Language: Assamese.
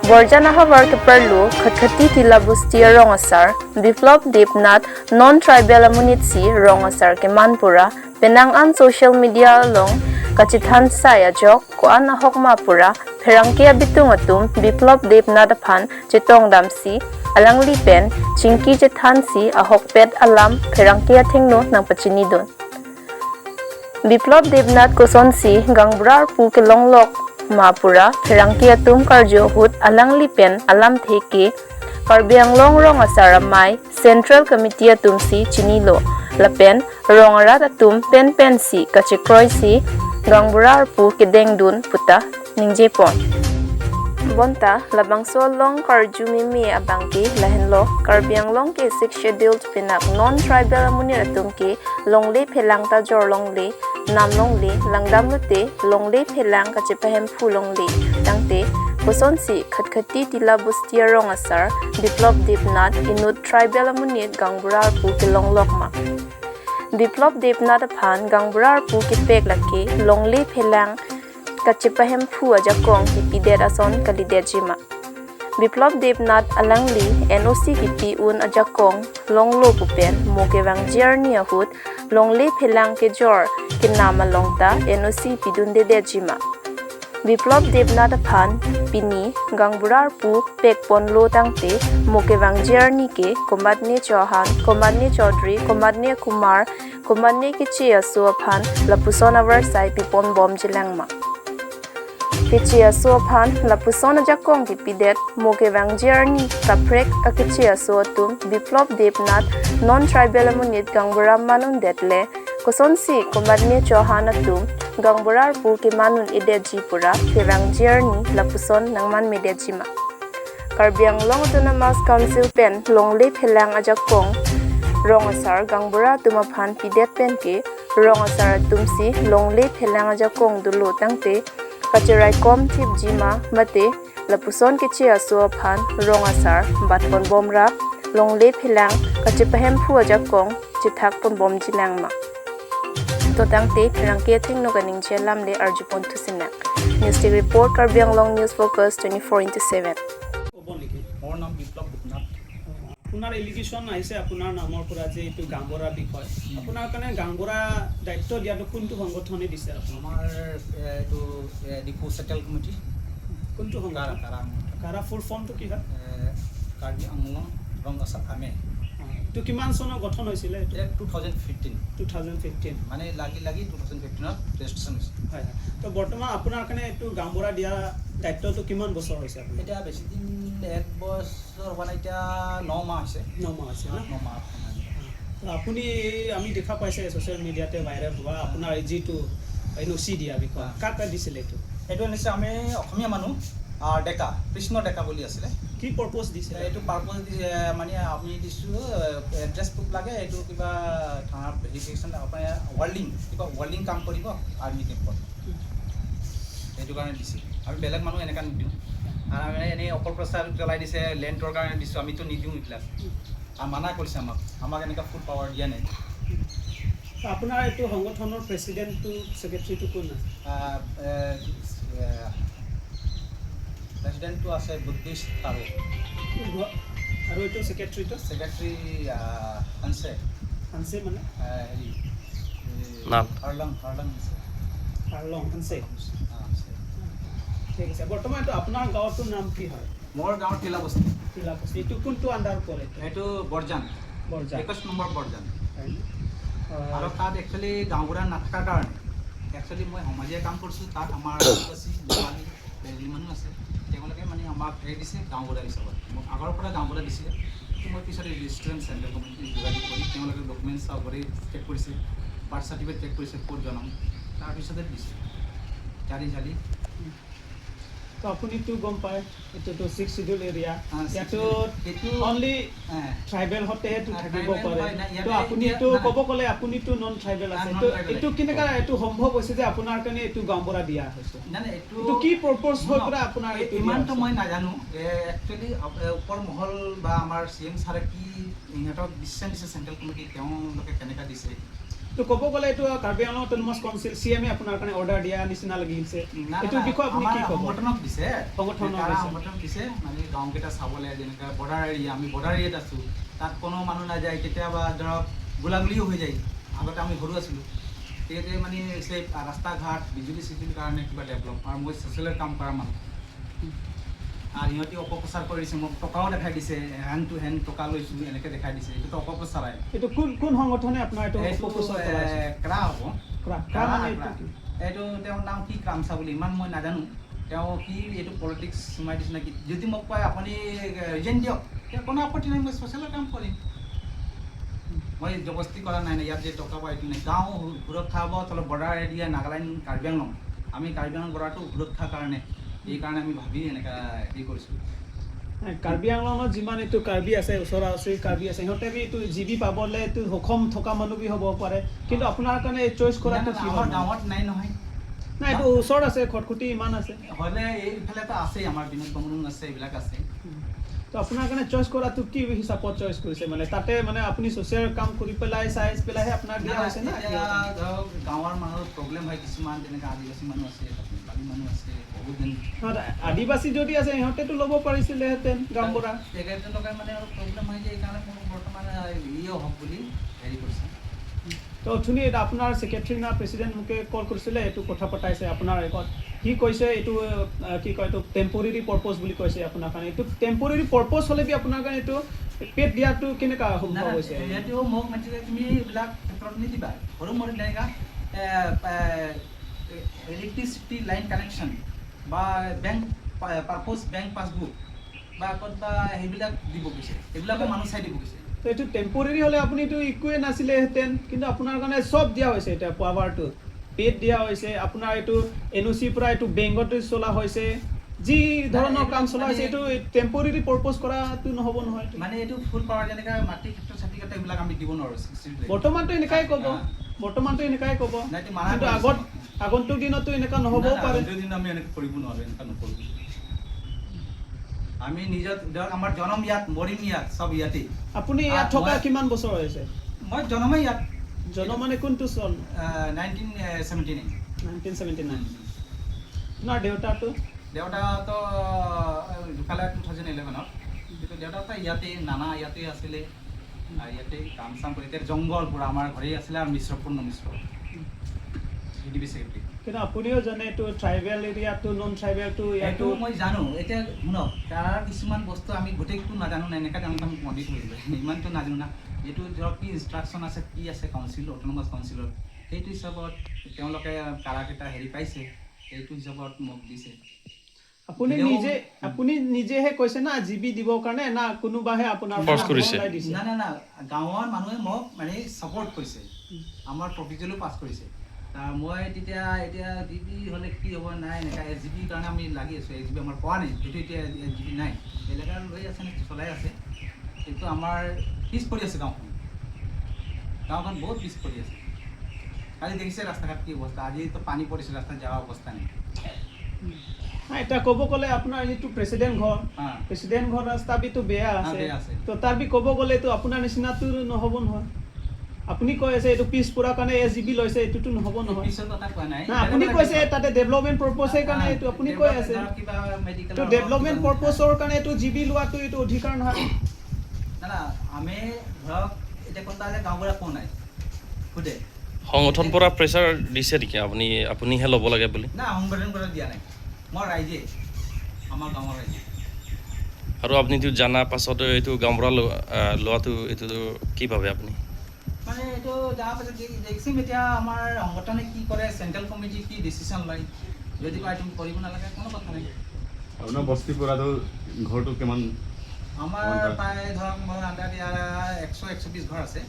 Borjanaha Warkeperlu, Katkati Tilabusti Rongasar, Biplop Deepnath, Non-Tribal Amunitsi, Rongasar Kemanpura, Penangan Social Media Along, Kachithan Sayajok, Koan Ahokmapura, Perangkia Bitungatum, Biplop Deepnath Pan, Chitong Damsi, Alang Lipen, Chinki Jethansi, Ahokpet Alam, Perangkia Tingno, Nang Pachinidon. Biplop Deepnath Kosonsi, Gangbrar Pukelonglok, Mapura, Perangkia Tum Karjo Hut, Alang Lipen, Alam Theke, Parbiang Long Rongasar Amai, Central Committee Tumsi, Chinilo, Lapen, Rongarat Atum, Pen Pensi, Kachikroisi, Gangbrar Pu Kedengdun, Puta, Ningjepon. Bonta, Labangso Long Karju Mimi Abangki, Lahenlo, Karbiang Long ke 6 scheduled pinak non-tribal Amuniratum ke, Longli Pelangta Jor Longli, Nam Longli, Langdam Lute, Longli Pelang Kachipahem Pu Longli, Tangte, Kosonsi, Katkati Tila Bustia Rongasar, Biplop Deepnath, Inut Tribal Amunit, Gangburar Pu Kilong Lokma. Biplop Deepnath Apan, Gangburar Pu Kipek Laki, Longli Pelang Kachipahem Pu Ajakong, Kipidet Ason Kalidejima. Biplop Deepnath Alangli, NOC Kipi Un Ajakong, Longlo Pupen, Mokevang Jerni Ahut, Longli Pelang Kejor, Kinama Longta, NOC Pidunde Dejima. Biplop Deepnath Apan, Pini, Gangburar Pu, Pekpon Lo Tangte, Mokevang Jerni Ke, Komadne Chauhan, Komadne Chaudhry, Komadne Kumar, Komadne Kichia Suapan, Lapuson Aversai Pipon Bom Jilangma. Kichia Suapan, Lapuson Ajakong Kipidet, Mokevang Jerni, Kaprek, Kakichia Suatum, Biplop Deepnath, Non-Tribal Amunit Gangbura Manun Detle, Kosonsi, Komadne Chauhan Atum, Gangburar Pu Kimanun Idejipura, Kevang Jerni, Lapuson Nangman Medejima. Karbiang Long Autonomous Council Pen, Longli Pelang Ajakong, Rongasar, Gangbura Tumapan Pidet Penke, Rongasar Tumsi, Longli Pelang Ajakong Dulu Tangte, Kachirai Kom Tip Jima, Mate, Lapuson Kichia Suapan, Rongasar, Batpon Bomra, Longli Pelang, Kachipahem Pu Ajakong, Chithak Pon Bom Jilangma. Totangte, Perangkia Tingno Ganing Chelam Le Arjupon Tusinak. News Day Report, Karbiang Long News Focus 24/7. মোৰ নাম বিপ্লৱ ভূপনাথ। আপোনাৰ এলিগেশ্যন আহিছে আপোনাৰ নামৰ পৰা যে এইটো গাংবৰা বিষয় আপোনাৰ কাৰণে গাংবৰা দায়িত্ব দিয়াটো কোনটো সংগঠনে দিছে আমাৰ এইটো ডিপু সেটেল কমিটি কোনটো সংগঠন কাৰা ফুল ফৰ্মটো কি হয় কাৰ্বি আংলং ৰংগাছা আমে তো কিমান চনত গঠন হৈছিল এটা 2015 মানে লাগি 2015ত ৰেজিষ্ট্ৰেচন হৈছে হয় তো বৰ্তমান আপোনাৰ কাৰণে এইটো গাংবৰা দিয়া দায়িত্বটো কিমান বছৰ হৈছে আপুনি এটা বেছি দিন এক বছৰ মানে এটা 9 মাহ আছে 9 মাহ আছে 9 মাহ তো আপুনি আমি দেখা পাইছে সোশ্যাল মিডিয়াতে ভাইৰেল হোৱা আপোনাৰ যিটো এনওচি দিয়া বিষয় কাক দিছিল এইটো নিশ্চয় আমি অসমীয়া মানুহ ডেকা কৃষ্ণ ডেকা বুলি আছিলে কি পাৰপজ দিছে এইটো পাৰপজ মানে আমি দিছো এড্ৰেছ বুক লাগে এইটো কিবা থানা ভেৰিফিকেশ্যন আপুনি ৱাৰ্লিং কাম কৰিব আৰ্মি কেম্পত এইটো কাৰণে দিছে আমি বেলেগ মানুহ এনেকা নিদিওঁ আৰু আমি এনেই অপপ্ৰচাৰ চলাই দিছে লেণ্ডৰ কাৰণে দিছোঁ আমিতো নিদিওঁ এইবিলাক আৰু মানা কৰিছে আমাক এনেকুৱা ফুড পাৱাৰ দিয়া নাই আপোনাৰ এইটো সংগঠনৰ প্ৰেচিডেণ্টটো ছেক্ৰেটাৰীটো কোন প্ৰেচিডেণ্টটো আছে বুদ্ধিষ্ট তাৰো আৰু এইটো ছেক্ৰেটাৰী হানছে মানে হেৰি হাৰলং হানছে ঠিক আছে বৰ্তমান এইটো আপোনাৰ গাঁৱটোৰ নাম কি হয় মোৰ গাঁৱৰ টিলাবস্তি এইটো কোনটো আণ্ডাৰ পৰে এইটো বৰজান 21 নম্বৰ বৰজান আৰু তাত একচুৱেলি গাঁওবুঢ়া নাথাকাৰ কাৰণে একচুৱেলি মই সমাজীয় কাম কৰিছোঁ তাত আমাৰ বেলেগ মানুহ আছে তেওঁলোকে মানে আমাক হেৰি দিছে গাঁওবুঢ়া হিচাপত মোক আগৰ পৰা গাঁওবুঢ়া দিছিলে মই পিছত ৰেজিষ্ট্ৰেশ্যন চেণ্টাৰ কমিটি যোগাযোগ কৰি তেওঁলোকে ডকুমেণ্টছ চাব কৰি চেক কৰিছে বাৰ্থ চাৰ্টিফিকেট চেক কৰিছে ক'ত জনাম তাৰপিছতে দিছে জালি তো আপুনিতো গম পায় এইটোতো 6 শিডিউল এৰিয়া ইয়াতো অনলি ট্ৰাইবেল হতেহে থাকিব পাৰে তো আপুনি এইটো ক'ব ক'লে আপুনিতো নন ট্ৰাইবেল আছে তো এইটো কেনেকা এইটো সম্ভৱ হৈছে যে আপোনাৰ কাৰণে এইটো গাঁওবুঢ়া দিয়া হৈছে মানে এইটো কি পাৰপজ হৈ পৰা আপোনাৰ এইটো ইমানটো মই নাজানো একচুৱেলি ওপৰ মহল বা আমাৰ CM ছাৰে কি ইহঁতক ডিচিশ্যন দিছে চেণ্ট্ৰেল কমিটি তেওঁলোকে কেনেকা দিছে তো ক'ব গ'লে এইটো কাৰ্বি আংলং অট'নমাছ কাউন্সিল CMে আপোনাৰ কাৰণে অৰ্ডাৰ দিয়া নিচিনা লাগিছে এইটো বিষয়ে আপুনি কি ক'ব সংগঠনক দিছে সংগঠনক দিছে মানে গাঁওকেইটা চাবলৈ যেনেকৈ বৰ্ডাৰ এৰিয়া আমি বৰ্ডাৰ এৰিয়াত আছোঁ তাত কোনো মানুহ নাযায় কেতিয়াবা ধৰক গোলাগুলিও হৈ যায় আগতে আমি সৰু আছিলোঁ তেতিয়াতে মানে সেই ৰাস্তা ঘাট বিজুলী চিজুলীৰ কাৰণে কিবা ডেভেলপ আৰু মই ছ'চিয়েলৰ কাম কৰা মানুহ আৰু সিহঁতি অপপ্ৰচাৰ কৰিছে মোক টকাও দেখাই দিছে হেণ্ড টু হেণ্ড টকা লৈছোঁ এনেকৈ দেখাই দিছে এইটোতো অপপ্ৰচাৰাই এইটো কোন সংগঠনে আপোনাৰ এইটো অপপ্ৰচাৰ কৰাইছে ক্ৰা হ'ব ক্ৰা মানে এইটো তেওঁৰ নাম কি ক্ৰামচা বুলি ইমান মই নাজানো তেওঁ কি এইটো পলিটিক্স সোমাই দিছে নেকি যদি মোক কয় আপুনি ৰিজেন দিয়ক কোনো আপত্তি নাই মই ছ'চিয়েলৰ কাম কৰিম মই জবস্তি কৰা নাই ইয়াত যে টকা পাই এইটো নাই গাঁও সুৰক্ষা হ'ব তলত বৰ্ডাৰ এৰিয়া নাগালেণ্ড কাৰ্বি আংলং আমি কাৰ্বি আংলং বৰ্ডাৰটো সুৰক্ষাৰ কাৰণে এইকাৰণে আমি ভাবি এনেকৈ হেৰি কৰিছোঁ কাৰ্বি আংলঙত যিমান এইটো কাৰ্বি আছে ওচৰা ওচৰি কাৰ্বি আছে সিহঁতে এইটো GB পাবলৈ এইটো সক্ষম থকা মানুহ বি হ'ব পাৰে কিন্তু আপোনাৰ কাৰণে চইচ কৰাটো কি আমাৰ গাঁৱত নাই নহয় নাই এইটো ওচৰত আছে খটখটি ইমান আছে হ'লে এইফালেতো আছেই আমাৰ বিনোদ বামুণ আছে এইবিলাক আছে তো আপোনাৰ কাৰণে চইচ কৰাটো কি হিচাপত চইচ কৰিছে মানে তাতে মানে আপুনি ছ'চিয়েল কাম কৰি পেলাই চাই পেলাইহে আপোনাৰ দিয়া হৈছে না ধৰক গাঁৱৰ মানুহৰ প্ৰব্লেম হয় কিছুমান যেনেকৈ আদিবাসী মানুহ আছে নেপালী মানুহ আছে বহুত দিন আদিবাসী যদি আছে সিহঁতেতো ল'ব পাৰিছিলেহেঁতেন গাঁওবুঢ়া তেখেতলোকে মানে অলপ প্ৰব্লেম হয় যে এইকাৰণে মোৰ বৰ্তমান ইয়ে হওক বুলি হেৰি কৰিছে তো অথনি আপোনাৰ ছেক্ৰেটাৰী না প্ৰেচিডেণ্ট মোকে কল কৰিছিলে এইটো কথা পতাইছে আপোনাৰ ৰেকৰ্ড সি কৈছে এইটো কি কয় এইটো টেম্পৰেৰী পাৰ্পজ বুলি কৈছে আপোনাৰ কাৰণে এইটো টেম্পৰেৰী পাৰ্পজ হ'লে বি আপোনাৰ কাৰণে এইটো পেট দিয়াটো কেনেকুৱা সম্ভৱ হৈছে এইটো মোক মানে তুমি এইবিলাক ক্ষেত্ৰত নিদিবা সৰু মৰু তেনেকুৱা ইলেক্ট্ৰিচিটি লাইন কানেকশ্যন বা বেংক পাৰ্পজ বেংক পাছবুক বা ক'ৰবা সেইবিলাক দিব গৈছে এইবিলাকো মানুহ চাই দিব গৈছে তো এইটো টেম্পৰেৰী হ'লে আপুনিতো একোৱে নাছিলেহেঁতেন কিন্তু আপোনাৰ কাৰণে চব দিয়া হৈছে এতিয়া পাৱাৰটো পেড দিয়া হৈছে আপোনাৰ এইটো NOC পৰা এইটো বেংকতে চলা হৈছে যি ধৰণৰ কাম চলা হৈছে এইটো টেম্পৰেৰী পাৰ্পজ কৰাটো নহ'ব নহয় মানে এইটো ফুল পাৱাৰ যেনেকৈ মাটি ক্ষেত্ৰত চাৰ্টিফিকেট এইবিলাক আমি দিব নোৱাৰোঁ বৰ্তমানটো এনেকাই ক'ব কিন্তু আগন্তুক দিনতো এনেকুৱা নহ'বও পাৰে আমি এনেকৈ কৰিব নোৱাৰোঁ এনেকুৱা নকৰোঁ আমি নিজৰ ধৰক আমাৰ জনম ইয়াত মৰিম ইয়াত চব ইয়াতেই আপুনি ইয়াত থকা কিমান বছৰ হৈছে মই জনমেই ইয়াত জন্ম মানে কোনটো চন 1979 আপোনাৰ দেউতাটো দেউতাতো ঢুকালে 2011ত কিন্তু দেউতা ইয়াতেই নানা ইয়াতে আছিলে ইয়াতে কাম চাম কৰি এতিয়া জংঘল পুৰা আমাৰ ঘৰেই আছিলে আৰু মিশ্ৰপূৰ্ণ মিশ্ৰ DDB ছেক্ৰেটাৰী কিন্তু আপুনিও জানে এইটো ট্ৰাইবেল এৰিয়াটো নন ট্ৰাইবেলটো এইটো মই জানো এতিয়া শুনক তাৰ কিছুমান বস্তু আমি গোটেইটো নাজানো না এনেকৈ জানো আমি পণ্ডিত হৈ গ'লো ইমানটো নাজানো না এইটো ধৰক কি ইনষ্ট্ৰাকশ্যন আছে কি আছে কাউন্সিল অট'নমাছ কাউন্সিলত সেইটো হিচাপত তেওঁলোকে কাৰাকেইটা হেৰি পাইছে সেইটো হিচাপত মোক দিছে আপুনি নিজেহে কৈছে না GB দিবৰ কাৰণে না কোনোবাহে আপোনাৰ না গাঁৱৰ মানুহে মোক মানে ছাপৰ্ট কৰিছে আমাৰ প্ৰপ'জেলো পাছ কৰিছে মই তেতিয়া এতিয়া GB হ'লে কি হ'ব নাই এনেকৈ SGB কাৰণে আমি লাগি আছোঁ SGB আমাৰ পোৱা নাই সেইটো এতিয়া SGB নাই এলেকাৰ লৈ আছে নে চলাই আছে কিন্তু আমাৰ পিছ পৰি আছে গাঁওখন বহুত পিছ পৰি আছে কালি দেখিছে ৰাস্তা ঘাট কি অৱস্থা আজিতো পানী পৰিছে ৰাস্তাত যোৱা অৱস্থা নাই এতিয়া ক'ব গ'লে আপোনাৰ যিটো প্ৰেচিডেণ্ট ঘৰ ৰাস্তা বিটো বেয়া আছে তো তাৰ বি ক'ব গ'লেতো আপোনাৰ নিচিনাটো নহ'ব নহয় আপুনি কৈ আছে এইটো পিছ পৰা কাৰণে SGB লৈছে এইটোতো নহ'ব নহয় না আপুনি কৈছে তাতে ডেভেলপমেণ্ট পাৰ্পজৰ কাৰণে এইটো আপুনি কৈ আছে তো ডেভেলপমেণ্ট পাৰ্পজৰ কাৰণে এইটো GB লোৱাটো এইটো অধিকাৰ নহয় না আমি ধৰক এতিয়া কোনটা গাঁওবুঢ়া কোন নাই সুধে সংগঠন পৰা প্ৰেছাৰ দিছে নেকি আপুনিহে ল'ব লাগে বুলি না সংগঠন পৰা দিয়া নাই মই ৰাইজে আমাৰ গাঁৱৰ ৰাইজে আৰু আপুনিতো জানা পাছত এইটো গাঁওবুঢ়া লোৱাটো এইটো কি ভাবে আপুনি মানে এইটো যোৱাৰ পাছত দেখিম এতিয়া আমাৰ সংগঠনে কি কৰে চেণ্ট্ৰেল কমিটি কি ডিচিশ্যন লয় যদি কয় তুমি কৰিব নালাগে কোনো কথা নাই আপোনাৰ বস্তিপুৰাটো ঘৰটো কিমান আমাৰ প্ৰায় ধৰক মোৰ আণ্ডাৰ ইয়াৰ 100-120 ঘৰ আছে